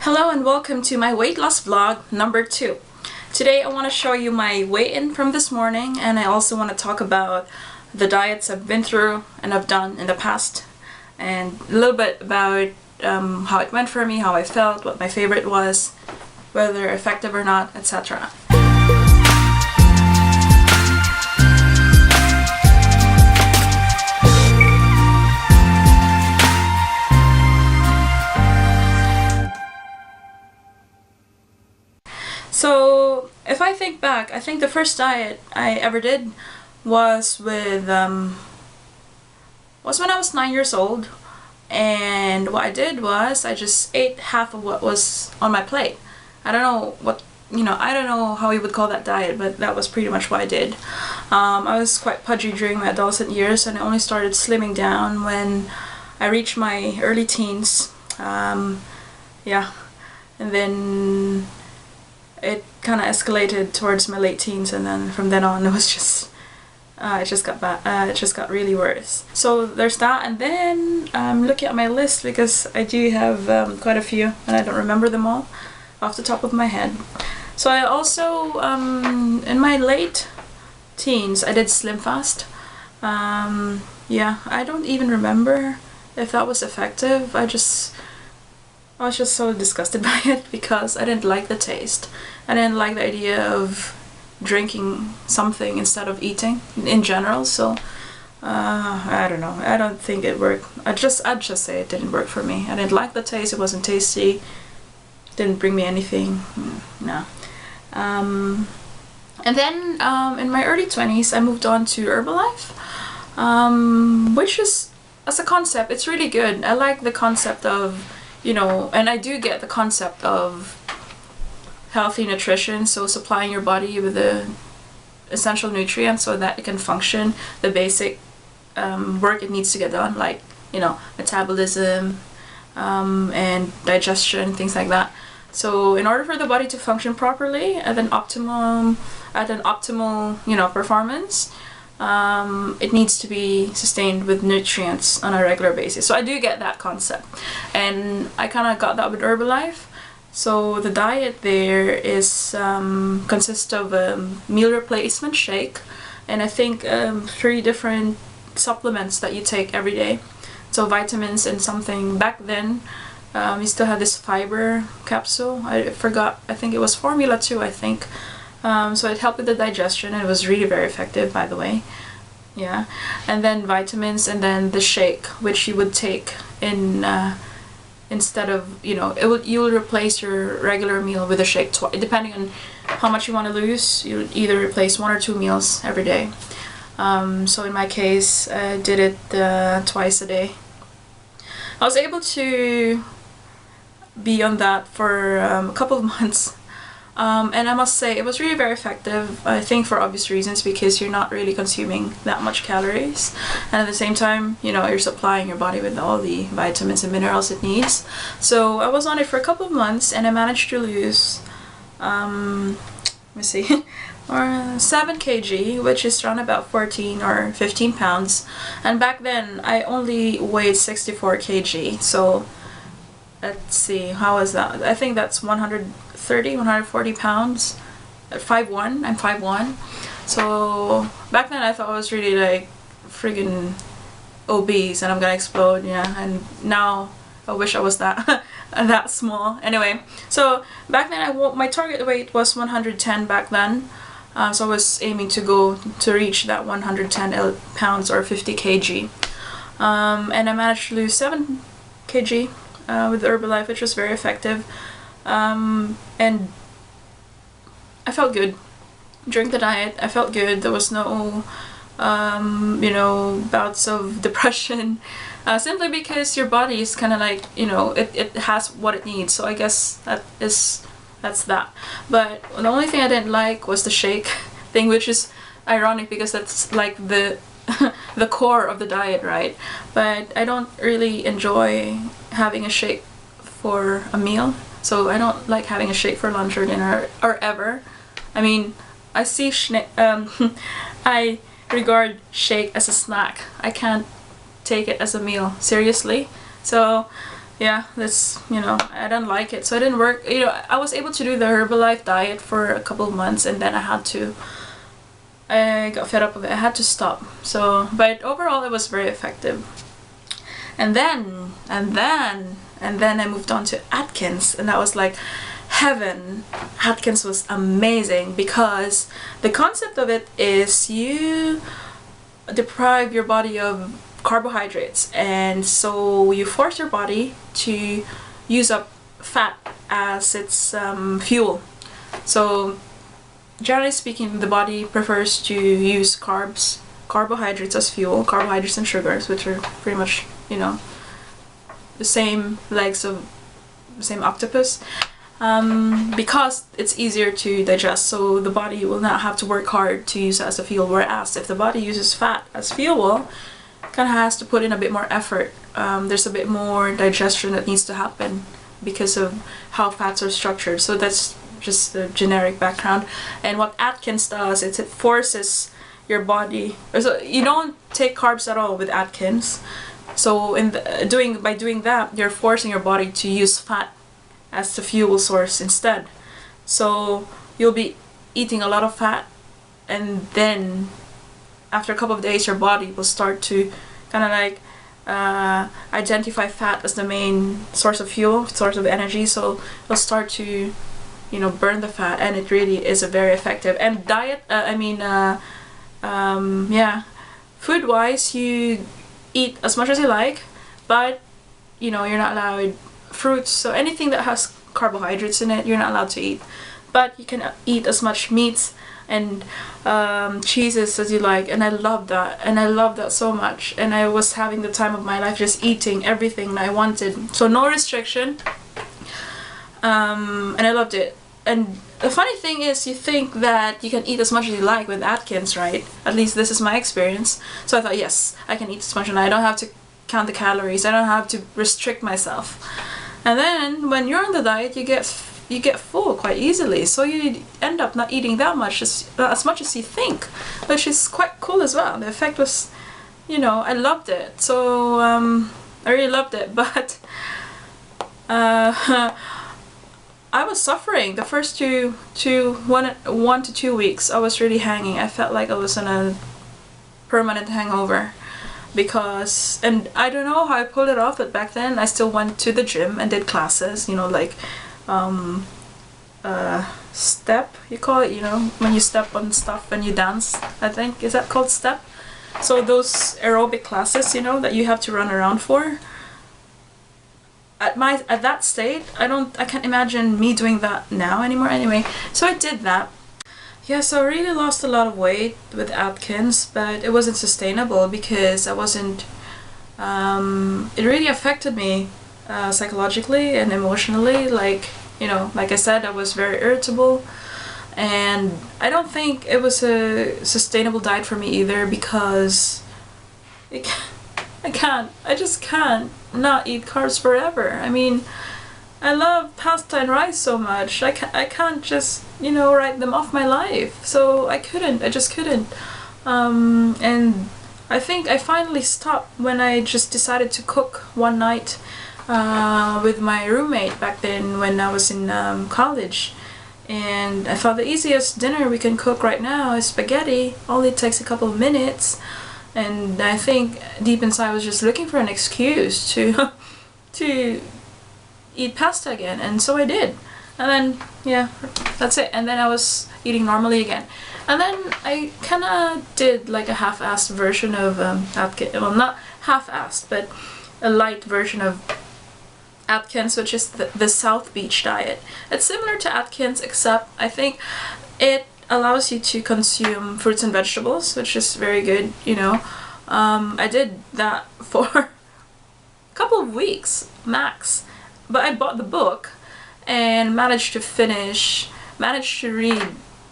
Hello and welcome to my weight loss vlog number 2. Today I want to show you my weigh-in from this morning, and I also want to talk about the diets I've been through and I've done in the past, and a little bit about how it went for me, how I felt, what my favorite was, whether effective or not, etc. So if I think back, I think the first diet I ever did was was when I was 9 years old, and what I did was I just ate half of what was on my plate. I don't know what, I don't know how you would call that diet, but that was pretty much what I did. I was quite pudgy during my adolescent years, and I only started slimming down when I reached my early teens. Yeah, and then it kind of escalated towards my late teens, and then from then on it was just it just got bad. It just got really worse. So there's that, and then I'm looking at my list because I do have quite a few and I don't remember them all off the top of my head. So I also in my late teens I did Slim Fast. Yeah, I don't even remember if that was effective. I was just so disgusted by it because I didn't like the taste. I didn't like the idea of drinking something instead of eating in general, so I don't know. I don't think it worked. I'd just say it didn't work for me. I didn't like the taste. It wasn't tasty. Didn't bring me anything. No. And then in my early 20s I moved on to Herbalife, which is, as a concept, it's really good. I like the concept of, and I do get the concept of healthy nutrition, so supplying your body with the essential nutrients so that it can function the basic work it needs to get done, like metabolism and digestion, things like that. So in order for the body to function properly at an optimal performance, it needs to be sustained with nutrients on a regular basis. So I do get that concept, and I kind of got that with Herbalife. So the diet there is consists of a meal replacement shake, and I think 3 different supplements that you take every day. So vitamins and something. Back then we still had this fiber capsule. I forgot, I think it was Formula 2, I think. So it helped with the digestion, and it was really very effective, by the way. Yeah, and then vitamins, and then the shake, which you would take in instead of, you will replace your regular meal with a shake depending on how much you want to lose. You would either replace 1 or 2 meals every day. So in my case, I did it twice a day. I was able to be on that for a couple of months. And I must say it was really very effective, I think, for obvious reasons, because you're not really consuming that much calories, and at the same time, you're supplying your body with all the vitamins and minerals it needs. So I was on it for a couple of months, and I managed to lose let me see or 7 kg, which is around about 14 or 15 pounds, and back then I only weighed 64 kg. So let's see, how is that? I think that's 140 pounds at 5'1". I'm 5'1". So back then I thought I was really like friggin' obese and I'm gonna explode, yeah. And now I wish I was that that small. Anyway, so back then my target weight was 110 back then. So I was aiming to reach that 110 pounds or 50 kg. And I managed to lose 7 kg with Herbalife, which was very effective. And I felt good during the diet. I felt good. There was no bouts of depression, simply because your body is kind of like, it has what it needs. So I guess that's that. But the only thing I didn't like was the shake thing, which is ironic because that's like the the core of the diet, right? But I don't really enjoy having a shake for a meal. So I don't like having a shake for lunch or dinner or ever. I mean, I regard shake as a snack. I can't take it as a meal, seriously. So yeah, that's, you know, I didn't like it, so it didn't work. You know, I was able to do the Herbalife diet for a couple of months, and then I got fed up with it. I had to stop. So, but overall, it was very effective. And then I moved on to Atkins, and that was like heaven. Atkins was amazing because the concept of it is you deprive your body of carbohydrates, and so you force your body to use up fat as its fuel. So generally speaking, the body prefers to use carbohydrates as fuel, carbohydrates and sugars, which are pretty much, you know, the same legs of the same octopus, because it's easier to digest, so the body will not have to work hard to use it as a fuel. Whereas if the body uses fat as fuel, kind of has to put in a bit more effort. There's a bit more digestion that needs to happen because of how fats are structured. So that's just the generic background. And what Atkins does is it forces your body, so you don't take carbs at all with Atkins. So by doing that, you're forcing your body to use fat as the fuel source instead. So you'll be eating a lot of fat, and then after a couple of days your body will start to kind of like identify fat as the main source of fuel, source of energy. So it'll start to, you know, burn the fat, and it really is a very effective. And diet, food wise, you eat as much as you like, but you know, you're not allowed fruits, so anything that has carbohydrates in it you're not allowed to eat, but you can eat as much meats and cheeses as you like. And I love that so much, and I was having the time of my life just eating everything I wanted, so no restriction, and I loved it. And the funny thing is, you think that you can eat as much as you like with Atkins, right? At least this is my experience. So I thought, yes, I can eat as much, and I don't have to count the calories, I don't have to restrict myself. And then when you're on the diet, you get full quite easily, so you end up not eating that much, as much as you think, which is quite cool as well. The effect was, you know, I loved it. So I really loved it, but I was suffering the first 1 to 2 weeks. I was really hanging. I felt like I was in a permanent hangover. Because, and I don't know how I pulled it off, but back then I still went to the gym and did classes, you know, like step, you call it, you know, when you step on stuff and you dance, I think, is that called step? So those aerobic classes, you know, that you have to run around for. At that state, I can't imagine me doing that now anymore. Anyway, so I did that. Yeah, so I really lost a lot of weight with Atkins, but it wasn't sustainable because I wasn't, it really affected me psychologically and emotionally. Like, you know, like I said, I was very irritable, and I don't think it was a sustainable diet for me either, because I just can't not eat carbs forever. I mean, I love pasta and rice so much. I can't just, you know, write them off my life. So I just couldn't. And I think I finally stopped when I just decided to cook one night with my roommate back then when I was in college. And I thought the easiest dinner we can cook right now is spaghetti. Only takes a couple of minutes. And I think deep inside I was just looking for an excuse to eat pasta again, and so I did. And then, yeah, that's it. And then I was eating normally again. And then I kind of did like a half-assed version of Atkins. Well, not half-assed, but a light version of Atkins, which is the South Beach diet. It's similar to Atkins, except I think it allows you to consume fruits and vegetables, which is very good, you know. I did that for a couple of weeks, max. But I bought the book and managed to read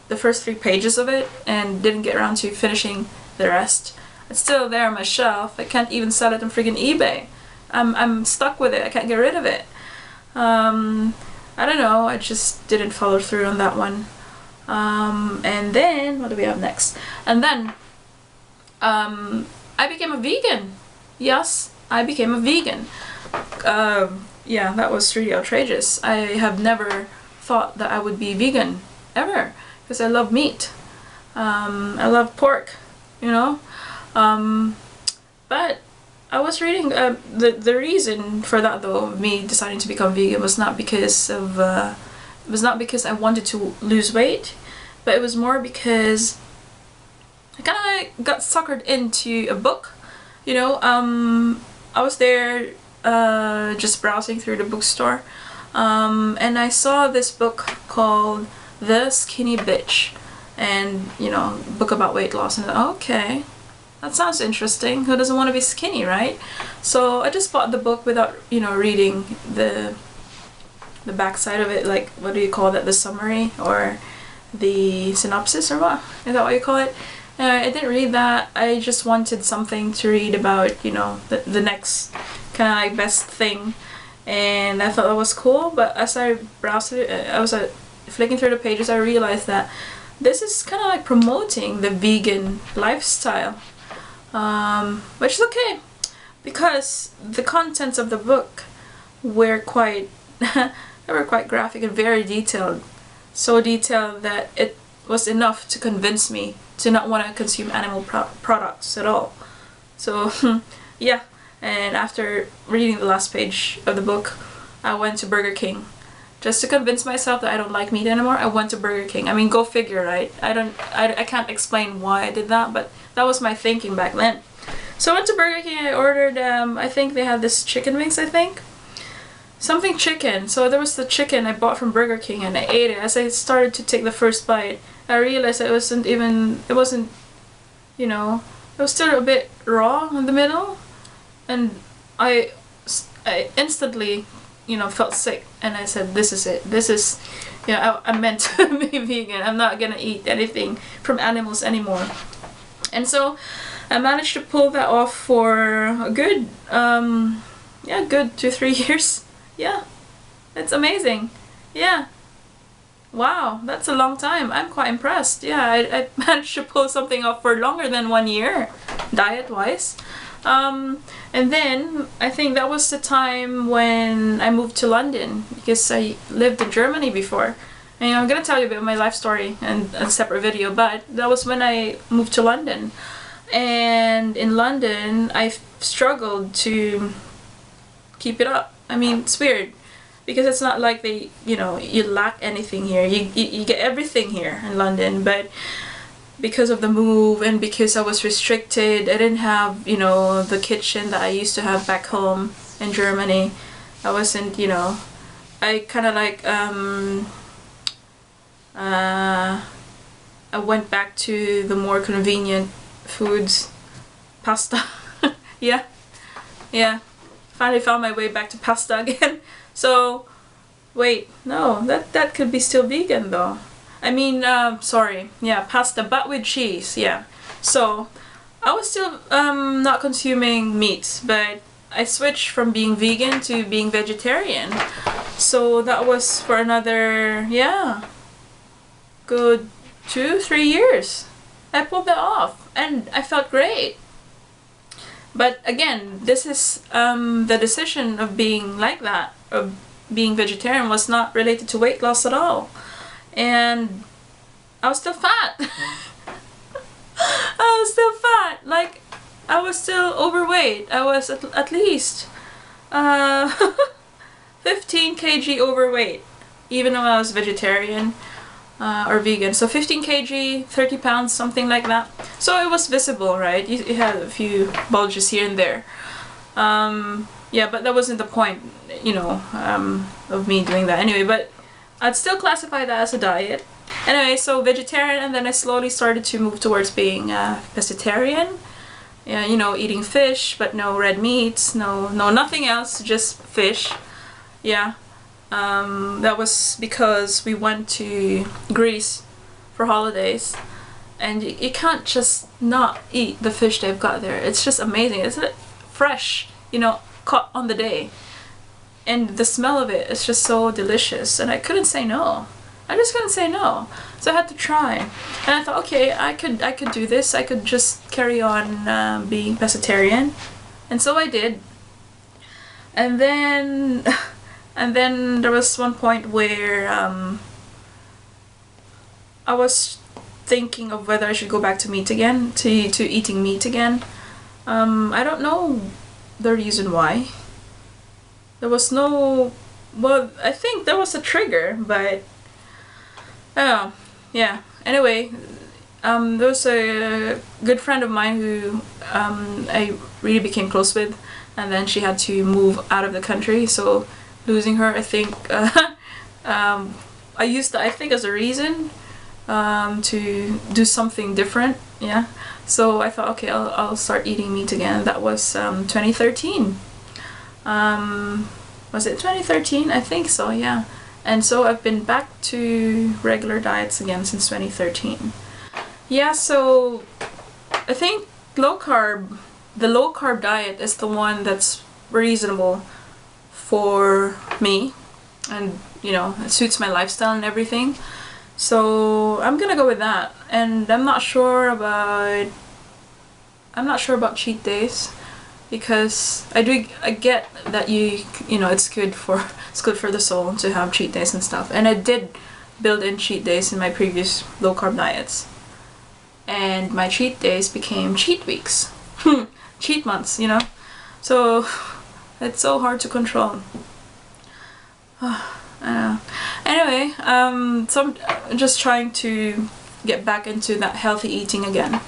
the first 3 pages of it, and didn't get around to finishing the rest. It's still there on my shelf. I can't even sell it on freaking eBay. I'm stuck with it. I can't get rid of it. I don't know. I just didn't follow through on that one. And then what do we have next? And then I became a vegan. Yes, I became a vegan. yeah, that was really outrageous. I have never thought that I would be vegan ever, because I love meat. I love pork, you know. But I was reading the reason for that though, me deciding to become vegan, was not because of it was not because I wanted to lose weight, but it was more because I kind of got suckered into a book. You know, I was there just browsing through the bookstore, and I saw this book called The Skinny Bitch, and you know, book about weight loss, and I thought, okay, that sounds interesting. Who doesn't want to be skinny, right? So I just bought the book without, you know, reading the backside of it, like, what do you call that, the summary or the synopsis, or what? Is that what you call it? I didn't read that. I just wanted something to read about, you know, the next kind of like best thing, and I thought that was cool. But as I browsed it, I was flicking through the pages, I realized that this is kind of like promoting the vegan lifestyle, which is okay, because the contents of the book were quite they were quite graphic and very detailed, so detailed that it was enough to convince me to not want to consume animal products at all. So yeah, and after reading the last page of the book, I went to Burger King just to convince myself that I don't like meat anymore. I went to Burger King. I mean, go figure, right? I can't explain why I did that, but that was my thinking back then. So I went to Burger King. I ordered I think they had this chicken wings, I think something chicken. So there was the chicken I bought from Burger King, and I ate it. As I started to take the first bite, I realized it wasn't, you know, it was still a bit raw in the middle, and I instantly, you know, felt sick, and I said, this is it. This is, you know, I'm meant to be vegan. I'm not gonna eat anything from animals anymore. And so I managed to pull that off for a good, yeah, good 2-3 years. Yeah, it's amazing. Yeah. Wow, that's a long time. I'm quite impressed. Yeah, I managed to pull something off for longer than 1 year, diet-wise. And then I think that was the time when I moved to London, because I lived in Germany before. And I'm gonna tell you a bit of my life story in a separate video, but that was when I moved to London. And in London, I struggled to keep it up. I mean, it's weird, because it's not like they, you know, you lack anything here. You get everything here in London, but because of the move and because I was restricted, I didn't have, you know, the kitchen that I used to have back home in Germany. I wasn't, you know, I kind of like, I went back to the more convenient foods, pasta. yeah, finally found my way back to pasta again. So, wait, no, that could be still vegan though. I mean, sorry, yeah, pasta, but with cheese, yeah. So, I was still not consuming meat, but I switched from being vegan to being vegetarian. So that was for another, yeah, good 2-3 years. I pulled that off, and I felt great. But again, this is the decision of being like that, of being vegetarian, was not related to weight loss at all. And I was still fat. I was still fat. Like, I was still overweight. I was at least 15 kg overweight, even though I was vegetarian or vegan. So 15 kg, 30 pounds, something like that. So it was visible, right? You had a few bulges here and there. Yeah, but that wasn't the point, you know, of me doing that anyway. But I'd still classify that as a diet. Anyway, so vegetarian, and then I slowly started to move towards being pescatarian. Yeah, you know, eating fish, but no red meats, no nothing else, just fish. Yeah, that was because we went to Greece for holidays, and you can't just not eat the fish they've got there. It's just amazing. It's fresh, you know, caught on the day, and the smell of it is just so delicious, and I couldn't say no. I just couldn't say no, so I had to try. And I thought, okay, I could do this. I could just carry on being pescatarian, and so I did. And then And then there was one point where I was thinking of whether I should go back to meat again, to eating meat again. I don't know the reason why. There was no, well, I think there was a trigger, but oh, yeah. Anyway, there was a good friend of mine who I really became close with, and then she had to move out of the country, so losing her, I think, I used that, I think, as a reason to do something different, yeah. So I thought, okay, I'll start eating meat again. That was 2013. Was it 2013? I think so, yeah. And so I've been back to regular diets again since 2013. Yeah, so I think the low carb diet is the one that's reasonable for me, and you know, it suits my lifestyle and everything. So I'm gonna go with that. And I'm not sure about cheat days, because I get that you know, it's good for the soul to have cheat days and stuff. And I did build in cheat days in my previous low carb diets. And my cheat days became cheat weeks. Cheat months, you know. So it's so hard to control. I know. Anyway, so I'm just trying to get back into that healthy eating again.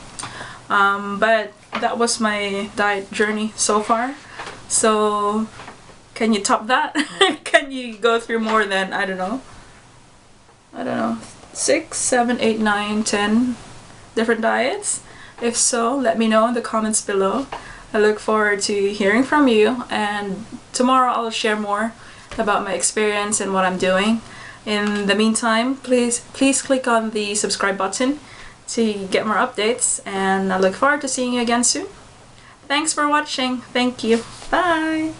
But that was my diet journey so far. So can you top that? Can you go through more than, I don't know, 6, 7, 8, 9, 10 different diets? If so, let me know in the comments below. I look forward to hearing from you, and tomorrow I'll share more about my experience and what I'm doing. In the meantime, please click on the subscribe button to get more updates, and I look forward to seeing you again soon. Thanks for watching. Thank you. Bye.